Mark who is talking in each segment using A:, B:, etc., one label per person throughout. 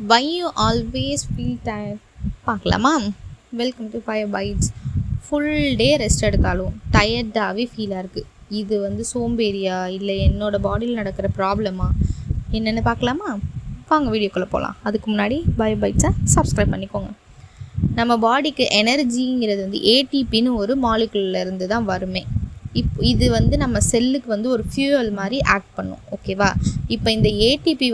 A: Why you always feel tired? பார்க்கலாமா? Welcome to Fire Bites. Full day rest எடுத்தாலும் டயர்டாகவே ஃபீலாக இருக்குது. இது சோம்பேறியா இல்லை என்னோடய பாடியில் நடக்கிற ப்ராப்ளமா என்னென்னு பார்க்கலாமா? வாங்க வீடியோக்குள்ளே போகலாம். அதுக்கு முன்னாடி ஃபயர் பைட்ஸை சப்ஸ்கிரைப் பண்ணிக்கோங்க. நம்ம பாடிக்கு எனர்ஜிங்கிறது ஏடிபின்னு ஒரு மாலிகுலேருந்து தான் வருமே. இது நம்ம செல்லுக்கு ஒரு ஃபியூவல் மாதிரி ஆக்ட் பண்ணும். ஓகேவா? இப்போ இந்த ஏடிபி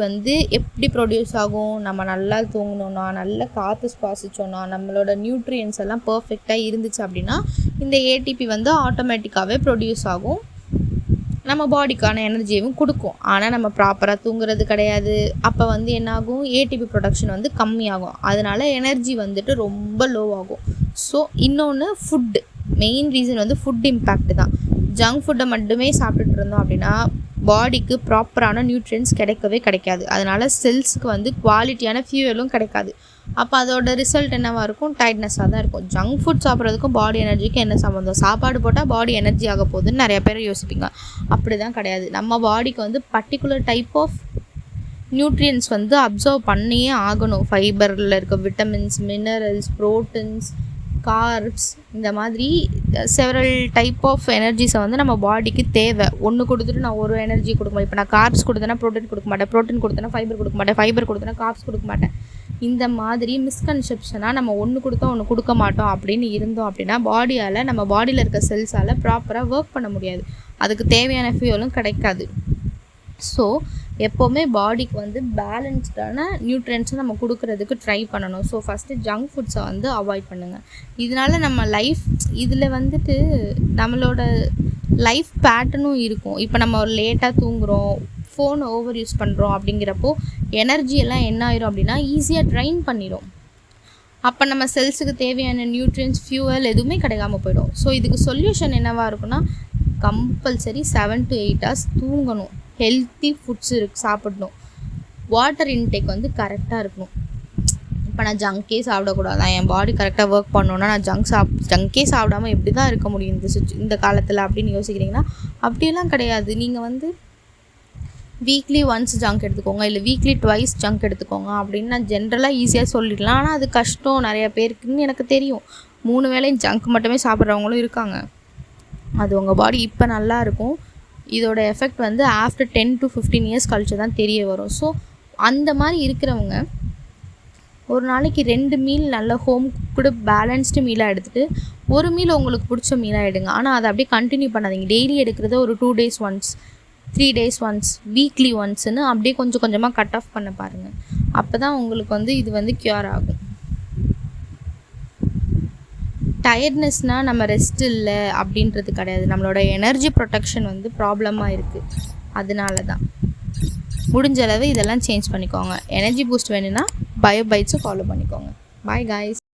A: எப்படி ப்ரொடியூஸ் ஆகும்? நம்ம நல்லா தூங்கணுன்னா, நல்லா காற்று சுவாசிச்சோன்னா, நம்மளோட நியூட்ரியன்ஸ் எல்லாம் பர்ஃபெக்டாக இருந்துச்சு அப்படின்னா இந்த ஏடிபி ஆட்டோமேட்டிக்காகவே ப்ரொடியூஸ் ஆகும், நம்ம பாடிக்கான எனர்ஜியும் கொடுக்கும். ஆனால் நம்ம ப்ராப்பராக தூங்குறது கிடையாது. அப்போ என்னாகும்? ஏடிபி ப்ரொடக்ஷன் கம்மியாகும். அதனால எனர்ஜி ரொம்ப லோ ஆகும். ஸோ இன்னொன்று food, main reason food impact தான். ஜங்க் ஃபுட்டை மட்டுமே சாப்பிட்டுட்டு இருந்தோம் அப்படின்னா பாடிக்கு ப்ராப்பரான நியூட்ரியன்ஸ் கிடைக்காது. அதனால் செல்ஸுக்கு குவாலிட்டியான ஃபியூவலும் கிடைக்காது. அப்போ அதோட ரிசல்ட் என்னவாக இருக்கும்? டயர்ட்னஸாக தான் இருக்கும். ஜங்க் ஃபுட் சாப்பிட்றதுக்கும் பாடி எனர்ஜிக்கும் என்ன சம்மந்தம்? சாப்பாடு போட்டால் பாடி எனர்ஜி ஆக போகுதுன்னு நிறைய பேர் யோசிப்பீங்க. அப்படி தான் கிடையாது. நம்ம பாடிக்கு particular type of nutrients observe பண்ணியே ஆகணும். ஃபைபரில் இருக்க விட்டமின்ஸ், மினரல்ஸ், ப்ரோட்டீன்ஸ், கார்ப்ஸ், இந்த மாதிரி செவரல் டைப் ஆஃப் எனர்ஜிஸை நம்ம பாடிக்கு தேவை. ஒன்று கொடுத்துட்டு நான் ஒரு எனர்ஜி கொடுக்க மாட்டேன். இப்போ நான் கார்ப்ஸ் கொடுத்தேன்னா ப்ரோட்டீன் கொடுக்க மாட்டேன், ப்ரோட்டீன் கொடுத்தேன்னா ஃபைபர் கொடுக்க மாட்டேன், ஃபைபர் கொடுத்தேன்னா கார்ப்ஸ் கொடுக்க மாட்டேன். இந்த மாதிரி மிஸ்கன்செப்ஷனாக நம்ம ஒன்று கொடுத்தா ஒன்று கொடுக்க மாட்டோம் அப்படின்னு இருந்தோம் அப்படின்னா பாடியால், நம்ம பாடியில் இருக்க செல்ஸால் ப்ராப்பராக ஒர்க் பண்ண முடியாது. அதுக்கு தேவையான ஃபியூவலும் கிடைக்காது. ஸோ எப்போவுமே பாடிக்கு பேலன்ஸ்டான நியூட்ரியன்ஸை நம்ம கொடுக்கறதுக்கு ட்ரை பண்ணணும். ஸோ ஃபஸ்ட்டு ஜங்க் ஃபுட்ஸை அவாய்ட் பண்ணுங்கள். இதனால் நம்ம லைஃப் இதில் நம்மளோட லைஃப் பேட்டர்னும் இருக்கும். இப்போ நம்ம லேட்டாக தூங்குகிறோம், ஃபோன் ஓவர் யூஸ் பண்ணுறோம் அப்படிங்கிறப்போ எனர்ஜியெல்லாம் என்ன ஆயிரும் அப்படின்னா ஈஸியாக ட்ரைன் பண்ணிடும். அப்போ நம்ம செல்ஸுக்கு தேவையான நியூட்ரியன்ஸ், ஃபியூவல் எதுவுமே கிடைக்காம போயிடும். ஸோ இதுக்கு சொல்யூஷன் என்னவாக இருக்குன்னா கம்பல்சரி 7 to 8 hours தூங்கணும். ஹெல்த்தி ஃபுட்ஸ் சாப்பிடணும். வாட்டர் இன்டேக் கரெக்டாக இருக்கணும். இப்போ நான் ஜங்கே சாப்பிடக்கூடாது, என் பாடி கரெக்டாக ஒர்க் பண்ணணுன்னா நான் ஜங்கே சாப்பிடாமல் எப்படி தான் இருக்க முடியும் இந்த காலத்தில் அப்படின்னு யோசிக்கிறீங்கன்னா அப்படியெல்லாம் கிடையாது. நீங்கள் வீக்லி ஒன்ஸ் ஜங்க் எடுத்துக்கோங்க, இல்லை வீக்லி ட்வைஸ் ஜங்க் எடுத்துக்கோங்க அப்படின்னு நான் ஜென்ரலாக ஈஸியாக சொல்லிடலாம். ஆனால் அது கஷ்டம் நிறைய பேருக்குன்னு எனக்கு தெரியும். 3 வேளையும் ஜங்க் மட்டுமே சாப்பிட்றவங்களும் இருக்காங்க. அது உங்கள் பாடி இப்போ நல்லா இருக்கும். இதோட எஃபெக்ட் ஆஃப்டர் 10 to 15 years கழிச்சு தான் தெரிய வரும். ஸோ அந்த மாதிரி இருக்கிறவங்க ஒரு நாளைக்கு 2 மீல் நல்ல ஹோம் குக்டு பேலன்ஸ்டு மீலாக எடுத்துகிட்டு ஒரு மீல் உங்களுக்கு பிடிச்ச மீலாக எடுங்க. ஆனால் அதை அப்படியே கண்டினியூ பண்ணாதீங்க. டெய்லி எடுக்கிறத ஒரு 2 days once, 3 days once, weekly ஒன்ஸ்ன்னு அப்படியே கொஞ்சம் கொஞ்சமாக கட் ஆஃப் பண்ண பாருங்கள். அப்போ தான் உங்களுக்கு இது க்யூர் ஆகும். டயர்ட்னஸ்னால் நம்ம ரெஸ்ட் இல்லை அப்படின்றது கிடையாது. நம்மளோட எனர்ஜி ப்ரொடெக்ஷன் ப்ராப்ளமாக இருக்குது. அதனால தான் முடிஞ்ச அளவு இதெல்லாம் சேஞ்ச் பண்ணிக்கோங்க. எனர்ஜி பூஸ்ட் வேணும்னா பயோ பைட்ஸை ஃபாலோ பண்ணிக்கோங்க. Bye guys.